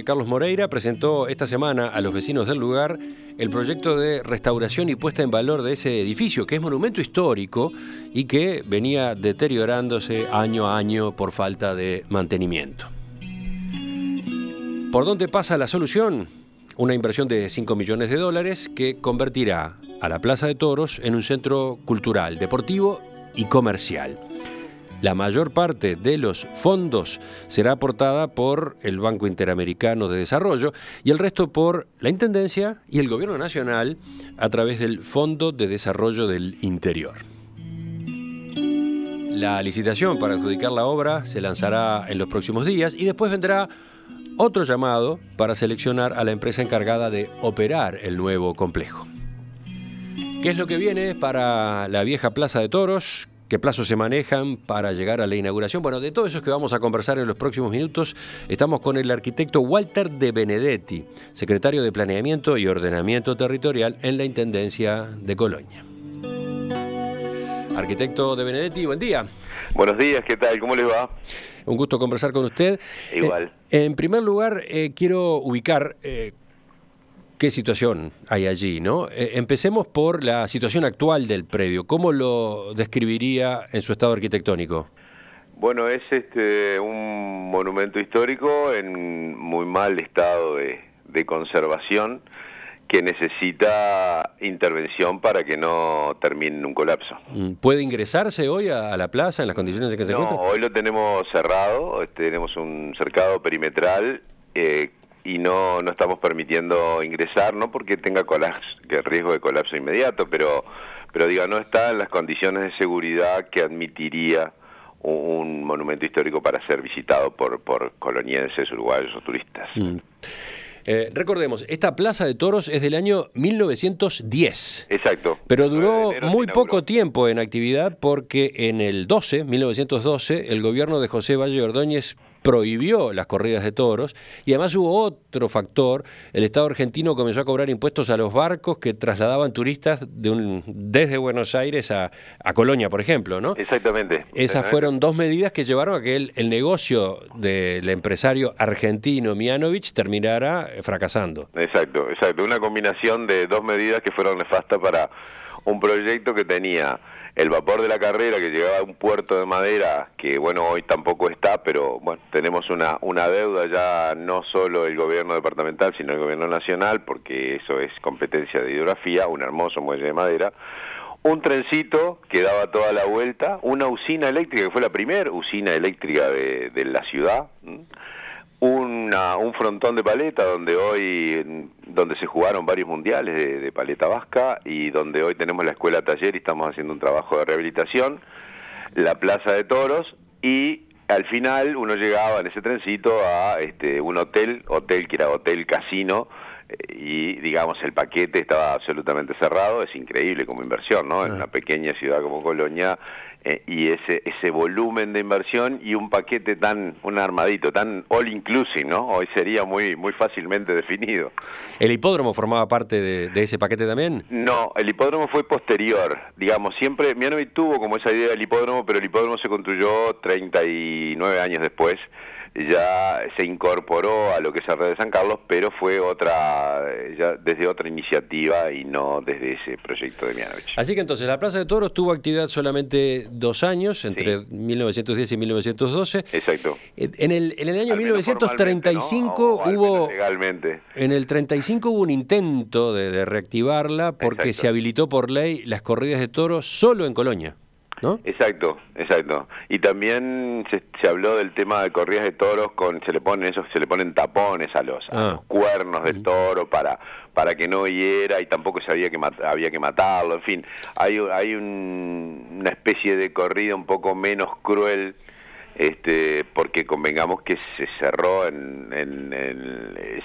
Carlos Moreira presentó esta semana a los vecinos del lugar el proyecto de restauración y puesta en valor de ese edificio, que es monumento histórico y que venía deteriorándose año a año por falta de mantenimiento. ¿Por dónde pasa la solución? Una inversión de $5 millones que convertirá a la Plaza de Toros en un centro cultural, deportivo y comercial. La mayor parte de los fondos será aportada por el Banco Interamericano de Desarrollo y el resto por la Intendencia y el Gobierno Nacional a través del Fondo de Desarrollo del Interior. La licitación para adjudicar la obra se lanzará en los próximos días y después vendrá otro llamado para seleccionar a la empresa encargada de operar el nuevo complejo. ¿Qué es lo que viene para la vieja Plaza de Toros? ¿Qué plazos se manejan para llegar a la inauguración? Bueno, de todo eso es que vamos a conversar en los próximos minutos. Estamos con el arquitecto Walter De Benedetti, secretario de Planeamiento y Ordenamiento Territorial en la Intendencia de Colonia. Arquitecto De Benedetti, buen día. Buenos días, ¿qué tal? ¿Cómo les va? Un gusto conversar con usted. Igual. En primer lugar, quiero ubicar qué situación hay allí, ¿no? Empecemos por la situación actual del predio. ¿Cómo lo describiría en su estado arquitectónico? Bueno, es un monumento histórico en muy mal estado de conservación que necesita intervención para que no termine en un colapso. ¿Puede ingresarse hoy a la plaza en las condiciones en que se encuentra? No, hoy lo tenemos cerrado, tenemos un cercado perimetral y no estamos permitiendo ingresar, no porque tenga riesgo de colapso inmediato, pero diga, no está en las condiciones de seguridad que admitiría un monumento histórico para ser visitado por colonienses, uruguayos o turistas. Recordemos, esta Plaza de Toros es del año 1910. Exacto. Pero duró muy poco tiempo en actividad porque en el 1912, el gobierno de José Valle Ordóñez prohibió las corridas de toros y además hubo otro factor. El Estado argentino comenzó a cobrar impuestos a los barcos que trasladaban turistas desde Buenos Aires a Colonia, por ejemplo, ¿no? Exactamente. Esas fueron dos medidas que llevaron a que el negocio del empresario argentino Mianovich terminara fracasando. Exacto. Una combinación de dos medidas que fueron nefastas para un proyecto que tenía el vapor de la carrera que llegaba a un puerto de madera, que bueno, hoy tampoco está, pero bueno, tenemos una deuda ya no solo el gobierno departamental, sino el gobierno nacional, porque eso es competencia de hidrografía, un hermoso muelle de madera, un trencito que daba toda la vuelta, una usina eléctrica, que fue la primera usina eléctrica de la ciudad, un frontón de paleta donde se jugaron varios mundiales de paleta vasca y donde hoy tenemos la escuela taller y estamos haciendo un trabajo de rehabilitación, la Plaza de Toros y al final uno llegaba en ese trencito a un hotel que era hotel casino y digamos el paquete estaba absolutamente cerrado. Es increíble como inversión, ¿no? En una pequeña ciudad como Colonia y ese volumen de inversión y un paquete un armadito, tan all inclusive, ¿no? Hoy sería muy fácilmente definido. ¿El hipódromo formaba parte de ese paquete también? No, el hipódromo fue posterior. Digamos, siempre Mianovich tuvo como esa idea del hipódromo, pero el hipódromo se construyó 39 años después. Ya se incorporó a lo que es la red de San Carlos, pero fue ya desde otra iniciativa y no desde ese proyecto de Mianovich. Así que entonces la Plaza de Toros tuvo actividad solamente 2 años, entre 1910 y 1912. Exacto. En el año 1935 ¿no? hubo legalmente. En el 35 hubo un intento de reactivarla porque se habilitó por ley las corridas de toros solo en Colonia, ¿no? Exacto. Y también se habló del tema de corridas de toros se le ponen tapones a los cuernos del toro para que no hiera y tampoco sabía que había que matarlo. En fin, hay una especie de corrida un poco menos cruel, porque convengamos que se cerró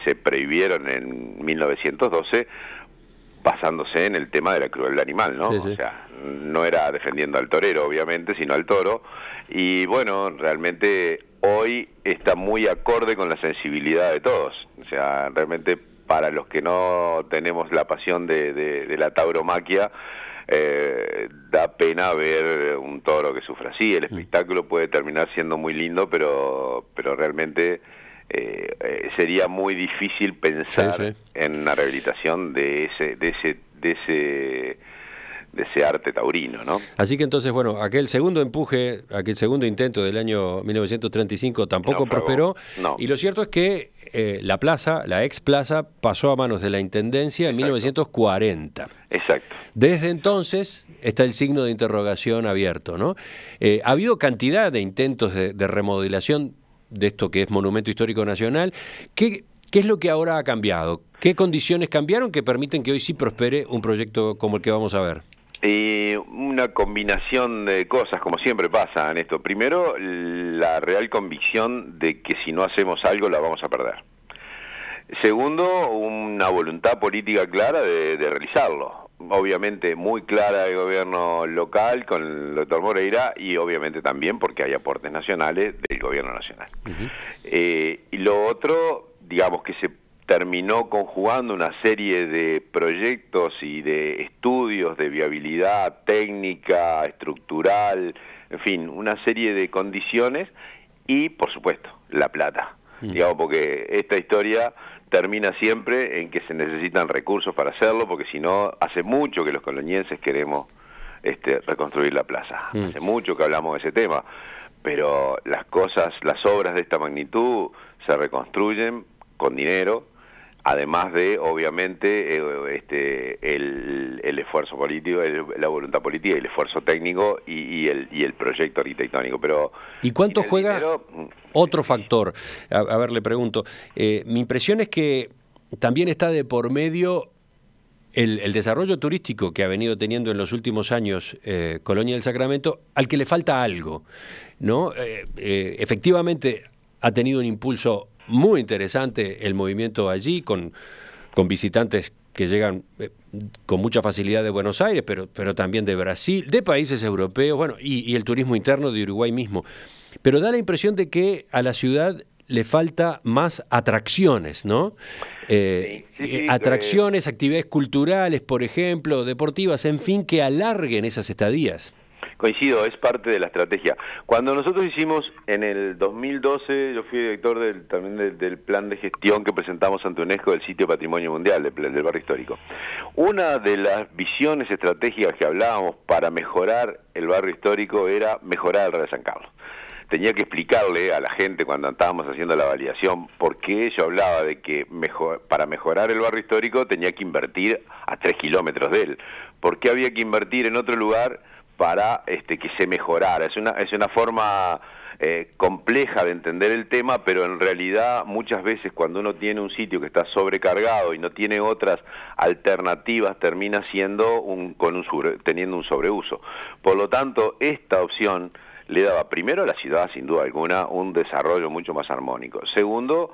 se prohibieron en 1912 basándose en el tema de la crueldad animal, ¿no? Sí. O sea, no era defendiendo al torero, obviamente, sino al toro. Y bueno, realmente hoy está muy acorde con la sensibilidad de todos. O sea, realmente para los que no tenemos la pasión de la tauromaquia, da pena ver un toro que sufra así. El espectáculo puede terminar siendo muy lindo, pero realmente sería muy difícil pensar en una rehabilitación de ese arte taurino, ¿no? Así que entonces, bueno, aquel segundo empuje, aquel segundo intento del año 1935 tampoco prosperó. No. Y lo cierto es que la plaza, la ex plaza, pasó a manos de la Intendencia en 1940. Exacto. Desde entonces está el signo de interrogación abierto, ¿no? Ha habido cantidad de intentos de remodelación de esto que es Monumento Histórico Nacional. ¿Qué es lo que ahora ha cambiado? ¿Qué condiciones cambiaron que permiten que hoy sí prospere un proyecto como el que vamos a ver? Una combinación de cosas, como siempre pasa en esto. Primero, la real convicción de que si no hacemos algo la vamos a perder. Segundo, una voluntad política clara de realizarlo. Obviamente muy clara del gobierno local con el doctor Moreira y obviamente también porque hay aportes nacionales del gobierno nacional. Y lo otro, digamos que se terminó conjugando una serie de proyectos y de estudios de viabilidad técnica, estructural, en fin, una serie de condiciones y, por supuesto, la plata. Digamos, porque esta historia termina siempre en que se necesitan recursos para hacerlo, porque si no, hace mucho que los colonienses queremos reconstruir la plaza. Hace mucho que hablamos de ese tema, pero las obras de esta magnitud se reconstruyen con dinero, además de, obviamente, el esfuerzo político, la voluntad política y el esfuerzo técnico y el proyecto arquitectónico. Pero ¿y cuánto juega dinero? Otro factor? A ver, le pregunto. Mi impresión es que también está de por medio el desarrollo turístico que ha venido teniendo en los últimos años Colonia del Sacramento, al que le falta algo, ¿no? Efectivamente ha tenido un impulso muy interesante el movimiento allí, con visitantes que llegan con mucha facilidad de Buenos Aires, pero también de Brasil, de países europeos, bueno, y el turismo interno de Uruguay mismo. Pero da la impresión de que a la ciudad le falta más atracciones, ¿no? Atracciones, actividades culturales, por ejemplo, deportivas, en fin, que alarguen esas estadías. Coincido, es parte de la estrategia. Cuando nosotros hicimos en el 2012, yo fui director también del plan de gestión que presentamos ante UNESCO del sitio Patrimonio Mundial del barrio histórico. Una de las visiones estratégicas que hablábamos para mejorar el barrio histórico era mejorar el Real de San Carlos. Tenía que explicarle a la gente cuando estábamos haciendo la validación por qué yo hablaba de que para mejorar el barrio histórico tenía que invertir a 3 kilómetros de él. ¿Por qué había que invertir en otro lugar para que se mejorara? Es una forma compleja de entender el tema, pero en realidad muchas veces cuando uno tiene un sitio que está sobrecargado y no tiene otras alternativas, termina siendo teniendo un sobreuso. Por lo tanto, esta opción le daba primero a la ciudad, sin duda alguna, un desarrollo mucho más armónico. Segundo,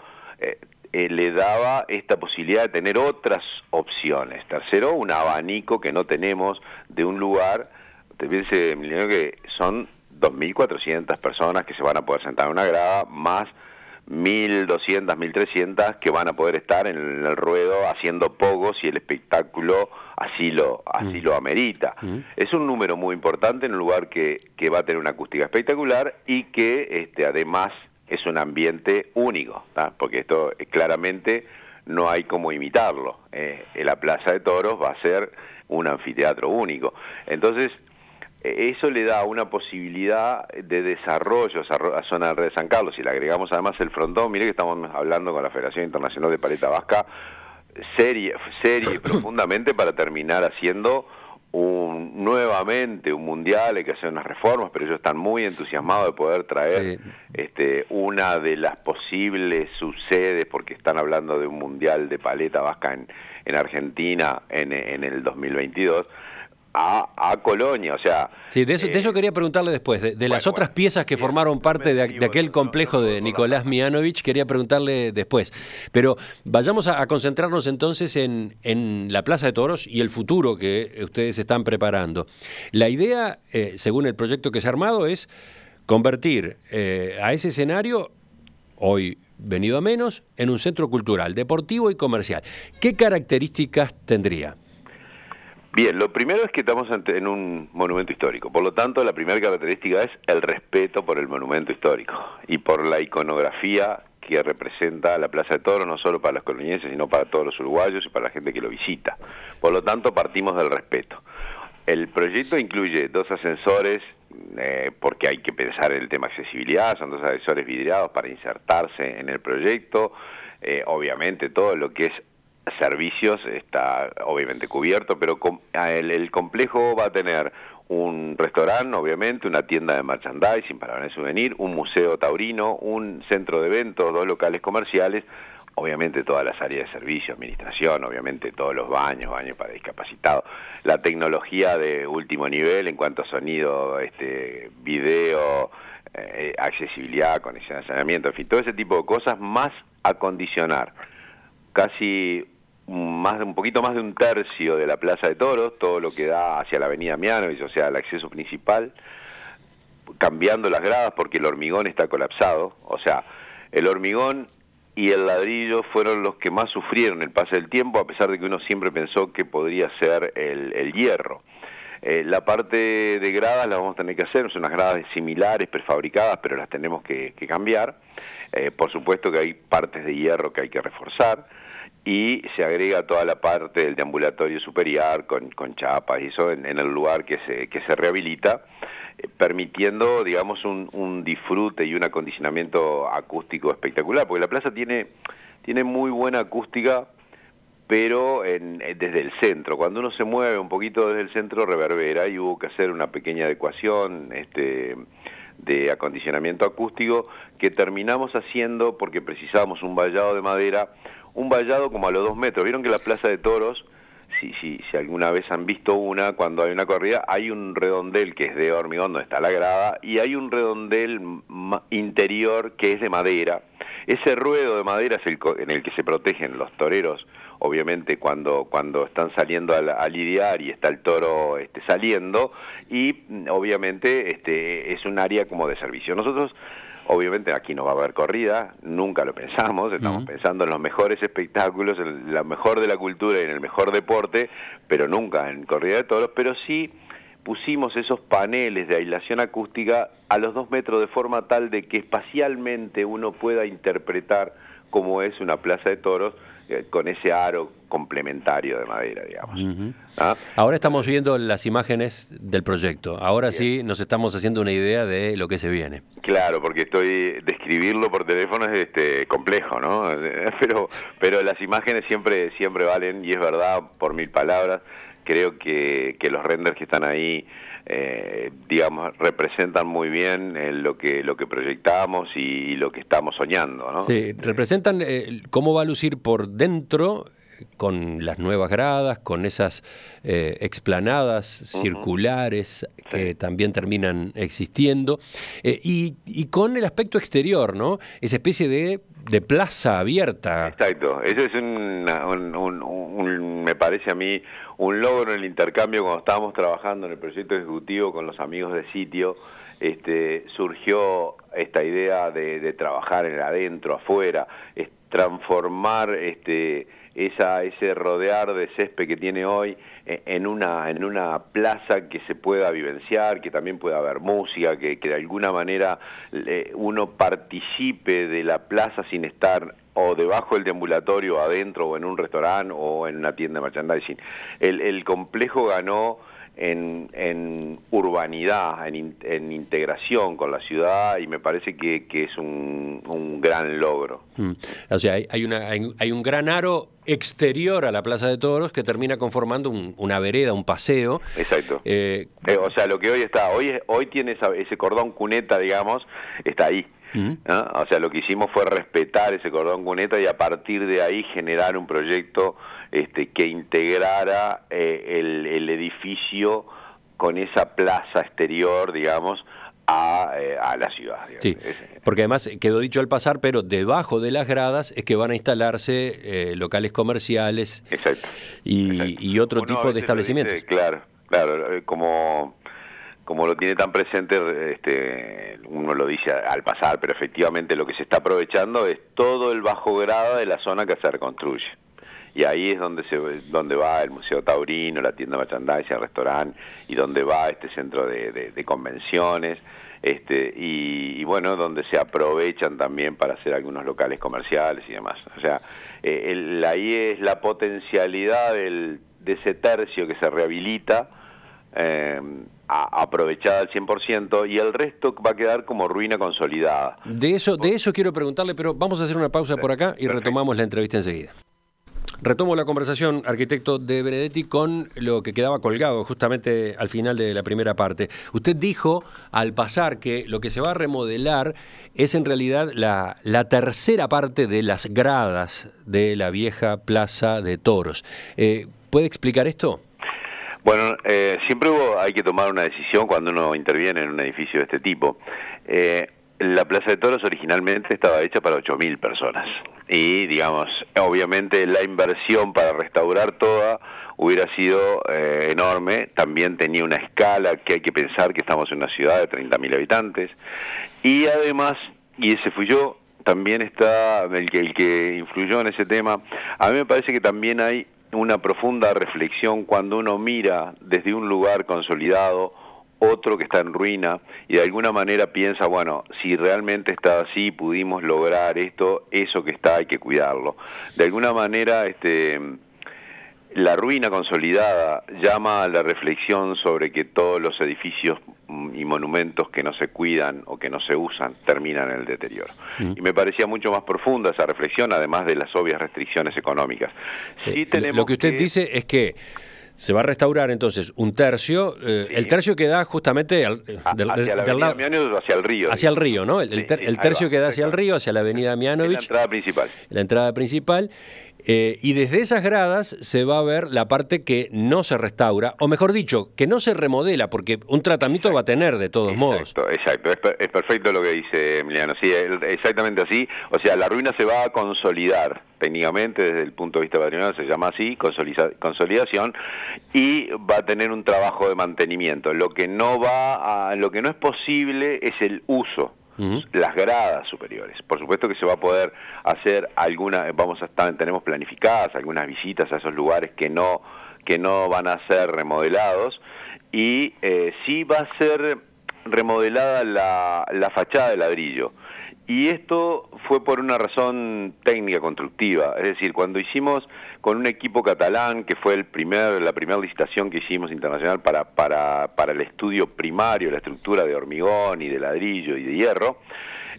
le daba esta posibilidad de tener otras opciones. Tercero, un abanico que no tenemos de un lugar. Te piense, Emiliano, que son 2.400 personas que se van a poder sentar en una grada, más 1.200, 1.300 que van a poder estar en el ruedo haciendo pogos si el espectáculo así lo amerita. Es un número muy importante en un lugar que va a tener una acústica espectacular y que además es un ambiente único, ¿tá? Porque esto claramente no hay como imitarlo. La Plaza de Toros va a ser un anfiteatro único. Entonces, eso le da una posibilidad de desarrollo a la zona del Red de San Carlos. Si le agregamos además el frontón, mire que estamos hablando con la Federación Internacional de Paleta Vasca seria y profundamente para terminar haciendo nuevamente un mundial. Hay que hacer unas reformas, pero ellos están muy entusiasmados de poder traer una de las posibles subsedes, porque están hablando de un mundial de paleta vasca en Argentina en el 2022, a Colonia, o sea... Sí, de eso quería preguntarle después, de las otras piezas que formaron parte de aquel complejo de Nicolás Mianovich, quería preguntarle después. Pero vayamos a concentrarnos entonces en la Plaza de Toros y el futuro que ustedes están preparando. La idea, según el proyecto que se ha armado, es convertir a ese escenario, hoy venido a menos, en un centro cultural, deportivo y comercial. ¿Qué características tendría? Bien, lo primero es que estamos en un monumento histórico, por lo tanto la primera característica es el respeto por el monumento histórico y por la iconografía que representa la Plaza de Toros, no solo para los colonienses, sino para todos los uruguayos y para la gente que lo visita. Por lo tanto, partimos del respeto. El proyecto incluye 2 ascensores, porque hay que pensar en el tema accesibilidad, son 2 ascensores vidriados para insertarse en el proyecto. Obviamente todo lo que es servicios está obviamente cubierto, pero el complejo va a tener un restaurante, obviamente, una tienda de merchandising para vender souvenir, un museo taurino, un centro de eventos, 2 locales comerciales, obviamente todas las áreas de servicio, administración, obviamente todos los baños para discapacitados, la tecnología de último nivel en cuanto a sonido, video, accesibilidad, conexión de saneamiento, en fin, todo ese tipo de cosas, más acondicionar casi un poquito más de 1/3 de la Plaza de Toros, todo lo que da hacia la avenida Mianovich, o sea, el acceso principal, cambiando las gradas porque el hormigón está colapsado, o sea, el hormigón y el ladrillo fueron los que más sufrieron el paso del tiempo, a pesar de que uno siempre pensó que podría ser el hierro. La parte de gradas la vamos a tener que hacer, son unas gradas similares, prefabricadas, pero las tenemos que cambiar. Por supuesto que hay partes de hierro que hay que reforzar, y se agrega toda la parte del deambulatorio superior con chapas y eso en el lugar que se rehabilita, permitiendo, digamos, un disfrute y un acondicionamiento acústico espectacular, porque la plaza tiene muy buena acústica, pero desde el centro. Cuando uno se mueve un poquito desde el centro, reverbera, y hubo que hacer una pequeña adecuación de acondicionamiento acústico que terminamos haciendo porque precisábamos un vallado de madera, un vallado como a los 2 metros. Vieron que la Plaza de Toros, si alguna vez han visto cuando hay una corrida, hay un redondel que es de hormigón donde está la grada, y hay un redondel interior que es de madera. Ese ruedo de madera es en el que se protegen los toreros, obviamente cuando están saliendo a lidiar y está el toro saliendo, y obviamente es un área como de servicio. Nosotros, obviamente aquí no va a haber corrida, nunca lo pensamos, estamos pensando en los mejores espectáculos, en lo mejor de la cultura y en el mejor deporte, pero nunca en corrida de toros, pero sí pusimos esos paneles de aislación acústica a los 2 metros de forma tal de que espacialmente uno pueda interpretar cómo es una plaza de toros con ese aro complementario de madera, digamos. ¿Ah? Ahora estamos viendo las imágenes del proyecto. Ahora sí nos estamos haciendo una idea de lo que se viene. Claro, porque describirlo por teléfono es complejo, ¿no? Pero las imágenes siempre valen, y es verdad por 1000 palabras. Creo que los renders que están ahí, digamos, representan muy bien lo que proyectamos y lo que estamos soñando, ¿no? Sí, representan cómo va a lucir por dentro, con las nuevas gradas, con esas explanadas circulares que también terminan existiendo, y con el aspecto exterior, ¿no? Esa especie de plaza abierta. Exacto, eso es me parece a mí un logro en el intercambio. Cuando estábamos trabajando en el proyecto ejecutivo con los amigos de sitio, surgió esta idea de trabajar en el adentro, afuera, transformar ese rodear de césped que tiene hoy en una plaza que se pueda vivenciar, que también pueda haber música, que de alguna manera uno participe de la plaza sin estar o debajo del deambulatorio, adentro, o en un restaurante, o en una tienda de merchandising. El complejo ganó en urbanidad, en integración con la ciudad, y me parece que es un gran logro. O sea, hay un gran aro exterior a la Plaza de Toros que termina conformando una vereda, un paseo. Exacto. O sea, lo que hoy tiene ese cordón cuneta, digamos, está ahí. ¿No? O sea, lo que hicimos fue respetar ese cordón cuneta y a partir de ahí generar un proyecto que integrara el edificio con esa plaza exterior, digamos, a la ciudad. Digamos. Sí, porque además quedó dicho al pasar, pero debajo de las gradas es que van a instalarse locales comerciales. Exacto. Y otro tipo de establecimientos. Claro, como lo tiene tan presente, uno lo dice al pasar, pero efectivamente lo que se está aprovechando es todo el bajo grado de la zona que se reconstruye. Y ahí es donde va el Museo Taurino, la tienda de merchandising, el restaurante, y donde va este centro de convenciones. y bueno, donde se aprovechan también para hacer algunos locales comerciales y demás. O sea, ahí es la potencialidad de ese tercio que se rehabilita, aprovechada al 100%, y el resto va a quedar como ruina consolidada. De eso quiero preguntarle, pero vamos a hacer una pausa por acá y retomamos la entrevista enseguida. Retomo la conversación, arquitecto De Benedetti, con lo que quedaba colgado justamente al final de la primera parte. Usted dijo al pasar que lo que se va a remodelar es en realidad la tercera parte de las gradas de la vieja Plaza de Toros. ¿Puede explicar esto? Bueno, siempre hay que tomar una decisión cuando uno interviene en un edificio de este tipo. La Plaza de Toros originalmente estaba hecha para 8.000 personas y, digamos, obviamente la inversión para restaurar toda hubiera sido enorme. También tenía una escala que hay que pensar que estamos en una ciudad de 30.000 habitantes, y además, y ese fui yo, también está el que influyó en ese tema. A mí me parece que también hay una profunda reflexión cuando uno mira desde un lugar consolidado otro que está en ruina, y de alguna manera piensa, bueno, si realmente está así, pudimos lograr esto, eso que está hay que cuidarlo. De alguna manera, la ruina consolidada llama a la reflexión sobre que todos los edificios y monumentos que no se cuidan o que no se usan terminan en el deterioro. Y me parecía mucho más profunda esa reflexión, además de las obvias restricciones económicas. Sí, tenemos lo que usted dice es que se va a restaurar entonces un tercio, el tercio que da justamente hacia la avenida Mianovich o hacia el río. Hacia el río, ¿no? El tercio que da hacia el río, hacia la avenida Mianovich. La entrada principal. La entrada principal. Y desde esas gradas se va a ver la parte que no se restaura, o mejor dicho, que no se remodela, porque un tratamiento va a tener de todos modos. Exacto, es perfecto lo que dice Emiliano, sí, exactamente así. O sea, la ruina se va a consolidar técnicamente desde el punto de vista patrimonial, se llama así, consolidación, y va a tener un trabajo de mantenimiento. Lo que no es posible es el uso. Las gradas superiores. Por supuesto que se va a poder hacer tenemos planificadas algunas visitas a esos lugares que no van a ser remodelados, y sí va a ser remodelada la fachada de ladrillo. Y esto fue por una razón técnica constructiva, es decir, cuando hicimos con un equipo catalán, que fue la primera licitación que hicimos internacional para el estudio primario, la estructura de hormigón y de ladrillo y de hierro,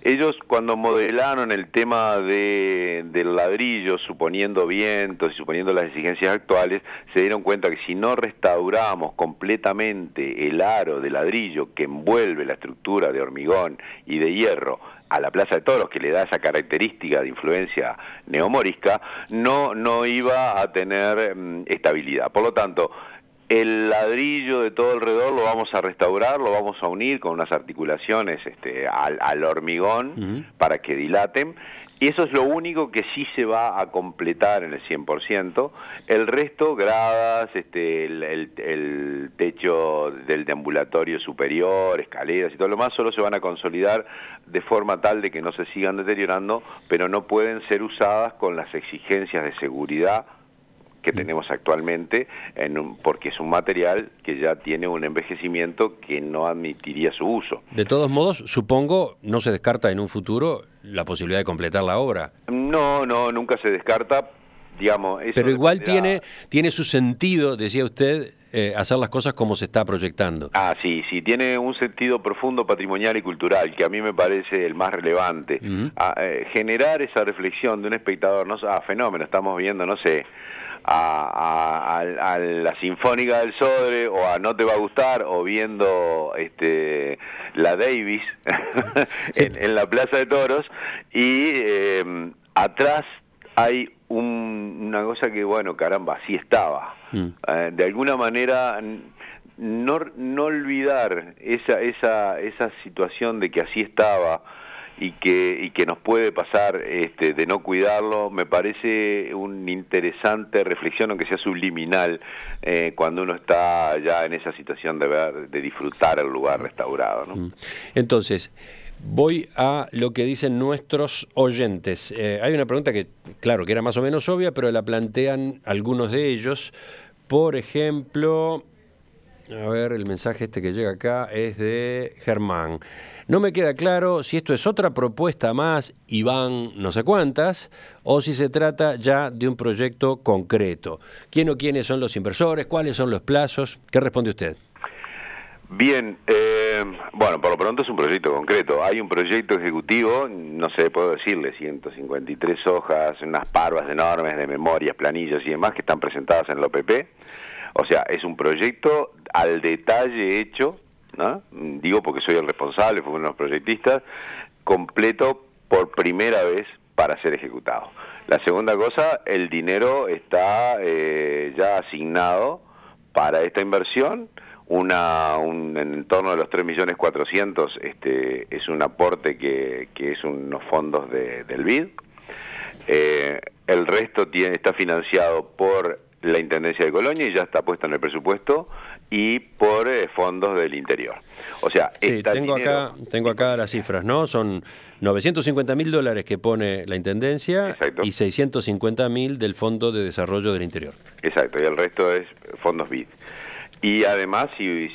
ellos cuando modelaron el tema del ladrillo, suponiendo vientos y suponiendo las exigencias actuales, se dieron cuenta que si no restauramos completamente el aro de ladrillo que envuelve la estructura de hormigón y de hierro a la Plaza de Toros, que le da esa característica de influencia neomorisca, no iba a tener estabilidad. Por lo tanto, el ladrillo de todo alrededor lo vamos a restaurar, lo vamos a unir con unas articulaciones al hormigón para que dilaten. Y eso es lo único que sí se va a completar en el 100%. El resto, gradas, el techo del deambulatorio superior, escaleras y todo lo más, solo se van a consolidar de forma tal de que no se sigan deteriorando, pero no pueden ser usadas con las exigencias de seguridad que tenemos actualmente, porque es un material que ya tiene un envejecimiento que no admitiría su uso. De todos modos, supongo, no se descarta en un futuro la posibilidad de completar la obra. No, nunca se descarta, digamos. Eso pero igual tiene su sentido, decía usted, hacer las cosas como se está proyectando. Sí, tiene un sentido profundo patrimonial y cultural, que a mí me parece el más relevante. Generar esa reflexión de un espectador, fenómeno, estamos viendo, no sé, a la Sinfónica del Sodre, o a No te va a gustar, o viendo la Davis en la Plaza de Toros, y atrás hay una cosa que, bueno, caramba, así estaba. De alguna manera, no olvidar esa situación de que así estaba, y que nos puede pasar de no cuidarlo, me parece una interesante reflexión, aunque sea subliminal, cuando uno está ya en esa situación de disfrutar el lugar restaurado, ¿no? Entonces, voy a lo que dicen nuestros oyentes. Hay una pregunta que, claro, que era más o menos obvia, pero la plantean algunos de ellos. Por ejemplo, A ver, el mensaje este que llega acá es de Germán. No me queda claro si esto es otra propuesta más y van no sé cuántas, o si se trata ya de un proyecto concreto. ¿Quién o quiénes son los inversores? ¿Cuáles son los plazos? ¿Qué responde usted? Bien, bueno, por lo pronto es un proyecto concreto. Hay un proyecto ejecutivo, no sé, puedo decirle, 153 hojas, unas parvas enormes de memorias, planillas y demás que están presentadas en la OPP. O sea, es un proyecto al detalle hecho, ¿no? Digo porque soy el responsable, fui uno de los proyectistas, completo por primera vez para ser ejecutado. La segunda cosa, el dinero está ya asignado para esta inversión. En torno de los 3.400.000 es un aporte que es unos fondos del BID. El resto está financiado por la Intendencia de Colonia y ya está puesto en el presupuesto, y por fondos del interior. O sea, sí, tengo acá las cifras, ¿no? Son $950.000 que pone la Intendencia. Exacto. Y 650.000 del Fondo de Desarrollo del Interior. Exacto, y el resto es fondos BID. Y además, si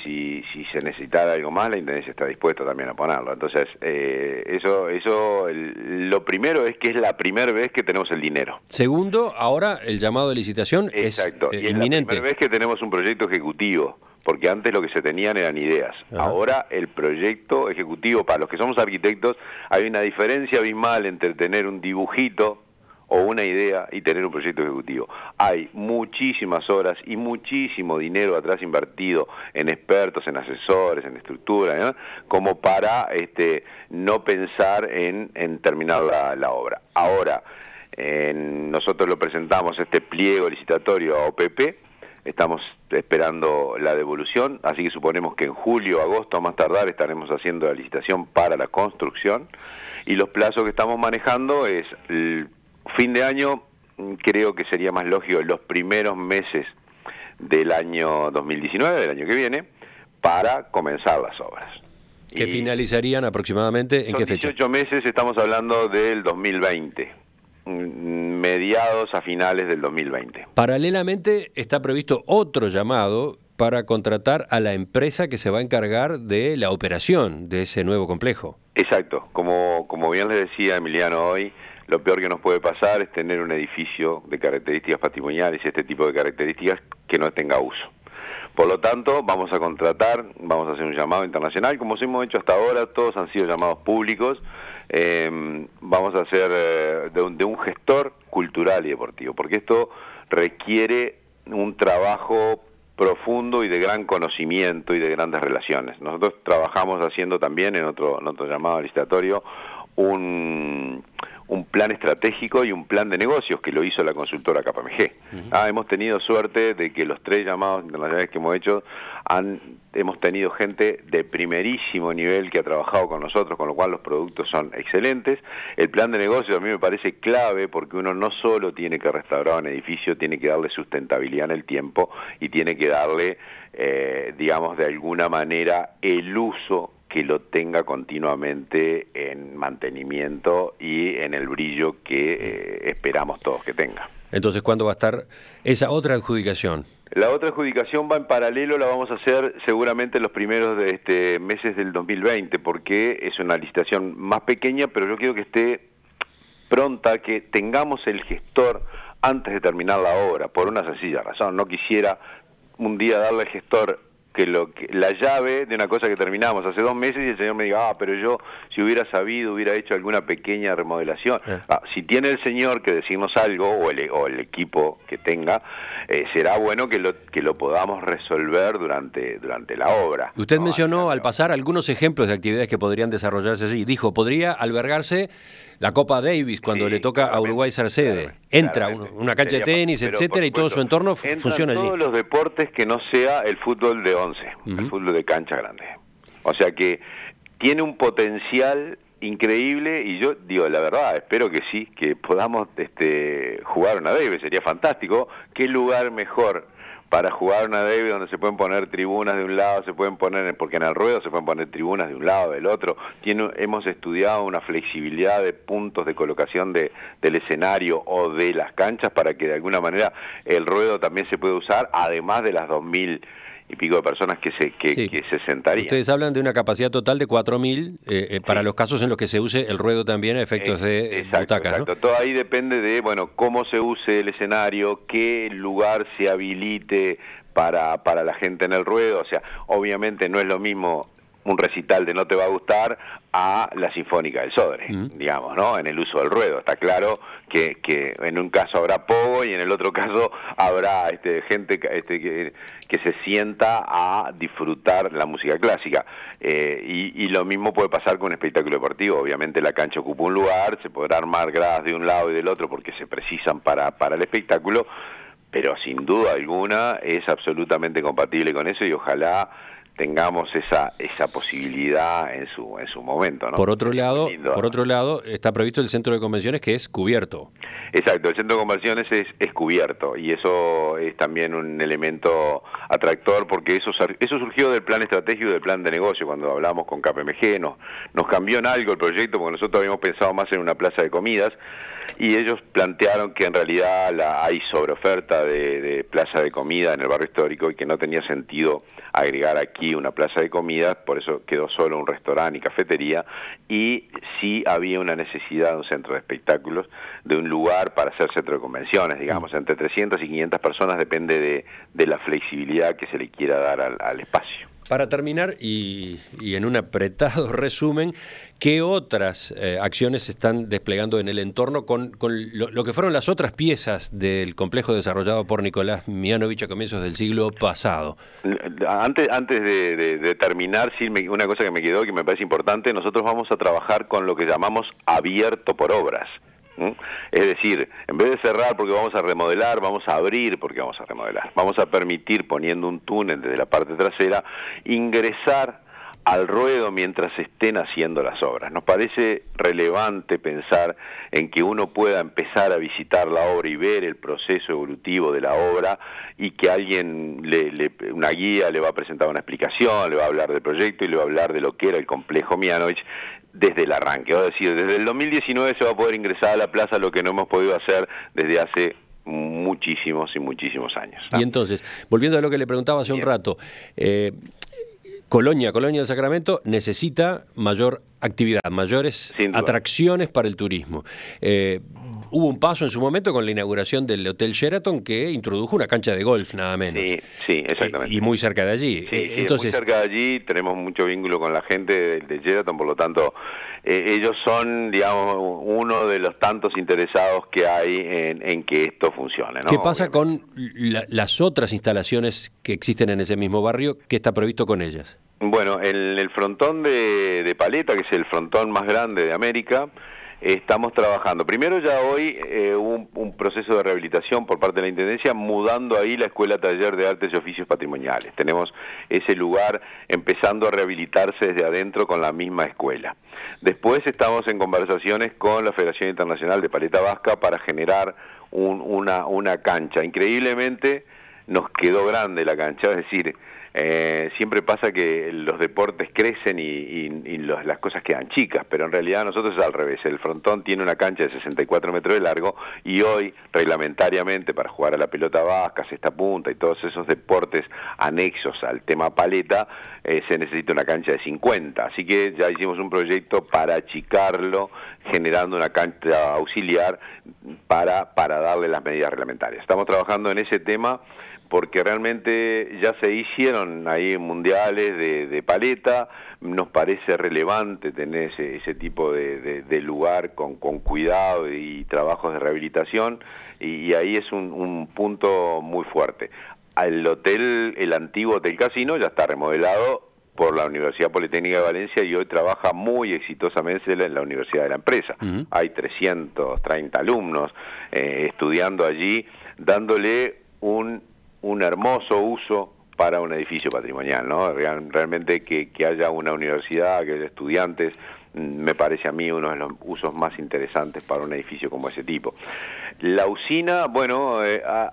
se necesitara algo más, la Intendencia está dispuesta también a ponerlo. Entonces, lo primero es que es la primera vez que tenemos el dinero. Segundo, ahora el llamado de licitación es inminente. Y es la primera vez que tenemos un proyecto ejecutivo, porque antes lo que se tenían eran ideas. Ajá. Ahora el proyecto ejecutivo, para los que somos arquitectos, hay una diferencia abismal entre tener un dibujito o una idea y tener un proyecto ejecutivo. Hay muchísimas horas y muchísimo dinero atrás invertido en expertos, en asesores, en estructura, ¿no? Como para no pensar en terminar la obra. Ahora, nosotros lo presentamos, este pliego licitatorio a OPP, estamos esperando la devolución, así que suponemos que en julio, agosto, a más tardar, estaremos haciendo la licitación para la construcción, y los plazos que estamos manejando es fin de año. Creo que sería más lógico los primeros meses del año 2019, del año que viene, para comenzar las obras. ¿Que finalizarían aproximadamente en qué fecha? 18 meses, estamos hablando del 2020, mediados a finales del 2020. Paralelamente está previsto otro llamado para contratar a la empresa que se va a encargar de la operación de ese nuevo complejo. Exacto, como bien les decía Emiliano hoy, lo peor que nos puede pasar es tener un edificio de características patrimoniales y este tipo de características que no tenga uso. Por lo tanto, vamos a contratar, vamos a hacer un llamado internacional, como hemos hecho hasta ahora, todos han sido llamados públicos. Vamos a hacer de un gestor cultural y deportivo, porque esto requiere un trabajo profundo y de gran conocimiento y de grandes relaciones. Nosotros trabajamos haciendo también en otro llamado licitatorio un plan estratégico y un plan de negocios que lo hizo la consultora KPMG. Hemos tenido suerte de que los 3 llamados internacionales que hemos hecho hemos tenido gente de primerísimo nivel que ha trabajado con nosotros, con lo cual los productos son excelentes. El plan de negocios a mí me parece clave porque uno no solo tiene que restaurar un edificio, tiene que darle sustentabilidad en el tiempo y tiene que darle, digamos, de alguna manera el uso que lo tenga continuamente en mantenimiento y en el brillo que esperamos todos que tenga. Entonces, ¿cuándo va a estar esa otra adjudicación? La otra adjudicación va en paralelo, la vamos a hacer seguramente en los primeros meses del 2020, porque es una licitación más pequeña, pero yo quiero que esté pronta, que tengamos el gestor antes de terminar la obra, por una sencilla razón. No quisiera un día darle al gestor la llave de una cosa que terminamos hace 2 meses y el señor me diga, pero yo si hubiera sabido, hubiera hecho alguna pequeña remodelación. Si tiene el señor que decirnos algo, o el equipo que tenga, será bueno que lo podamos resolver durante la obra. Usted mencionó al pasar algunos ejemplos de actividades que podrían desarrollarse así. Dijo, podría albergarse la Copa Davis cuando le toca a Uruguay ser sede. Entra una cancha de tenis, etcétera, y todo su entorno funciona allí. Todos los deportes que no sea el fútbol de 11, el fútbol de cancha grande. O sea que tiene un potencial increíble y yo digo, la verdad, espero que sí, que podamos jugar una Davis, sería fantástico. ¿Qué lugar mejor para jugar una Davis donde se pueden poner tribunas de un lado, porque en el ruedo se pueden poner tribunas de un lado, del otro? Hemos estudiado una flexibilidad de puntos de colocación del escenario o de las canchas para que de alguna manera el ruedo también se pueda usar, además de las 2.000 y pico de personas que se sentarían. Ustedes hablan de una capacidad total de 4.000 para los casos en los que se use el ruedo también a efectos de butacas, ¿no? Exacto. Todo ahí depende de, bueno, cómo se use el escenario, qué lugar se habilite para la gente en el ruedo. O sea, obviamente no es lo mismo un recital de No Te Va a Gustar a la Sinfónica del Sodre, digamos, ¿no? En el uso del ruedo. Está claro que en un caso habrá pogo y en el otro caso habrá gente que se sienta a disfrutar la música clásica. Y lo mismo puede pasar con un espectáculo deportivo. Obviamente la cancha ocupa un lugar, se podrá armar gradas de un lado y del otro porque se precisan para el espectáculo, pero sin duda alguna es absolutamente compatible con eso y ojalá tengamos esa posibilidad en su momento, ¿no? Por otro lado, está previsto el centro de convenciones que es cubierto. Exacto, el centro de convenciones es cubierto y eso es también un elemento atractor porque eso surgió del plan estratégico y del plan de negocio cuando hablamos con KPMG, nos cambió en algo el proyecto porque nosotros habíamos pensado más en una plaza de comidas y ellos plantearon que en realidad hay sobreoferta de plaza de comida en el barrio histórico y que no tenía sentido agregar aquí una plaza de comidas, por eso quedó solo un restaurante y cafetería, y sí había una necesidad de un centro de espectáculos, de un lugar para hacer centro de convenciones, digamos, entre 300 y 500 personas, depende de la flexibilidad que se le quiera dar al espacio. Para terminar, y en un apretado resumen, ¿qué otras acciones se están desplegando en el entorno con lo que fueron las otras piezas del complejo desarrollado por Nicolás Mianovich a comienzos del siglo pasado? Antes de terminar, sí, una cosa que me quedó que me parece importante, nosotros vamos a trabajar con lo que llamamos abierto por obras. Es decir, en vez de cerrar porque vamos a remodelar, vamos a abrir porque vamos a remodelar. Vamos a permitir, poniendo un túnel desde la parte trasera, ingresar al ruedo mientras se estén haciendo las obras. Nos parece relevante pensar en que uno pueda empezar a visitar la obra y ver el proceso evolutivo de la obra y que alguien, una guía, le va a presentar una explicación, le va a hablar del proyecto y le va a hablar de lo que era el complejo Mianovich desde el arranque. Es decir, desde el 2019 se va a poder ingresar a la plaza, lo que no hemos podido hacer desde hace muchísimos y muchísimos años, ¿no? Y entonces, volviendo a lo que le preguntaba hace un rato, Colonia del Sacramento necesita mayor actividad, mayores atracciones para el turismo. Hubo un paso en su momento con la inauguración del Hotel Sheraton que introdujo una cancha de golf, nada menos. Sí, exactamente. Y muy cerca de allí. Entonces, muy cerca de allí, tenemos mucho vínculo con la gente de Sheraton, por lo tanto, ellos son, digamos, uno de los tantos interesados que hay en que esto funcione, ¿no? ¿Qué pasa con las otras instalaciones que existen en ese mismo barrio? ¿Qué está previsto con ellas? Bueno, el frontón de Paleta, que es el frontón más grande de América, estamos trabajando. Primero ya hoy hubo un proceso de rehabilitación por parte de la Intendencia, mudando ahí la Escuela Taller de Artes y Oficios Patrimoniales. Tenemos ese lugar empezando a rehabilitarse desde adentro con la misma escuela. Después estamos en conversaciones con la Federación Internacional de Paleta Vasca para generar una cancha. Increíblemente nos quedó grande la cancha, es decir, siempre pasa que los deportes crecen y las cosas quedan chicas, pero en realidad nosotros es al revés. El frontón tiene una cancha de 64 metros de largo y hoy, reglamentariamente, para jugar a la pelota vasca, cesta punta y todos esos deportes anexos al tema paleta, se necesita una cancha de 50. Así que ya hicimos un proyecto para achicarlo, generando una cancha auxiliar para darle las medidas reglamentarias. Estamos trabajando en ese tema porque realmente ya se hicieron ahí mundiales de paleta, nos parece relevante tener ese tipo de lugar con cuidado y trabajos de rehabilitación, y ahí es un punto muy fuerte. El antiguo Hotel Casino ya está remodelado por la Universidad Politécnica de Valencia y hoy trabaja muy exitosamente en la Universidad de la Empresa. Hay 330 alumnos estudiando allí, dándole un hermoso uso para un edificio patrimonial, ¿no? Realmente que haya una universidad, que haya estudiantes me parece a mí uno de los usos más interesantes para un edificio como ese tipo. La usina, bueno,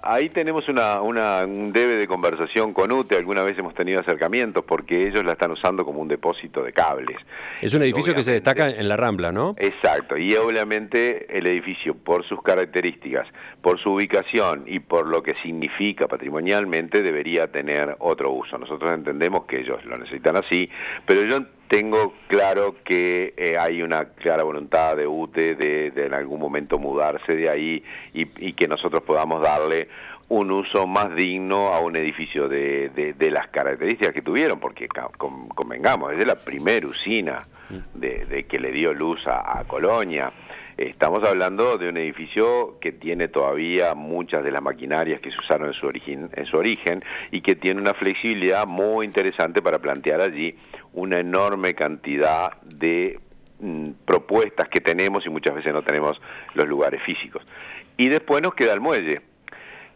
ahí tenemos un debe de conversación con UTE, alguna vez hemos tenido acercamientos porque ellos la están usando como un depósito de cables. Es un edificio que se destaca en la Rambla, ¿no? Exacto, y obviamente el edificio, por sus características, por su ubicación y por lo que significa patrimonialmente, debería tener otro uso. Nosotros entendemos que ellos lo necesitan así, pero yo tengo claro que hay una clara voluntad de UTE de en algún momento mudarse de ahí y que nosotros podamos darle un uso más digno a un edificio de las características que tuvieron, porque convengamos, es de la primera usina de que le dio luz a Colonia. Estamos hablando de un edificio que tiene todavía muchas de las maquinarias que se usaron en su origen y que tiene una flexibilidad muy interesante para plantear allí una enorme cantidad de propuestas que tenemos y muchas veces no tenemos los lugares físicos. Y después nos queda el muelle,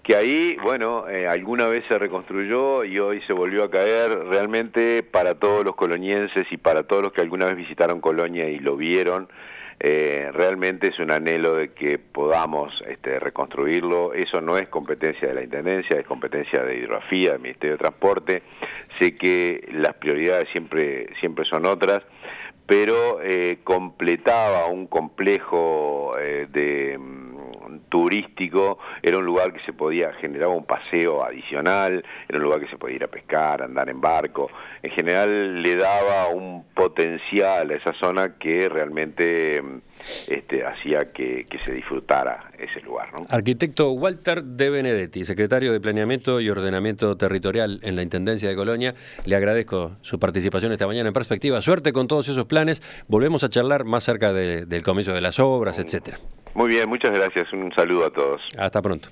que ahí, bueno, alguna vez se reconstruyó y hoy se volvió a caer. Realmente para todos los colonienses y para todos los que alguna vez visitaron Colonia y lo vieron, realmente es un anhelo de que podamos reconstruirlo. Eso no es competencia de la Intendencia, es competencia de Hidrografía, del Ministerio de Transporte. Sé que las prioridades siempre son otras, pero completaba un complejo turístico, era un lugar que se podía, generaba un paseo adicional, era un lugar que se podía ir a pescar, andar en barco, en general le daba un potencial a esa zona que realmente hacía que se disfrutara ese lugar, ¿no? Arquitecto Walter De Benedetti, secretario de Planeamiento y Ordenamiento Territorial en la Intendencia de Colonia, le agradezco su participación esta mañana en Perspectiva. Suerte con todos esos planes, volvemos a charlar más cerca del comienzo de las obras, etcétera. Muy bien, muchas gracias, un saludo a todos. Hasta pronto.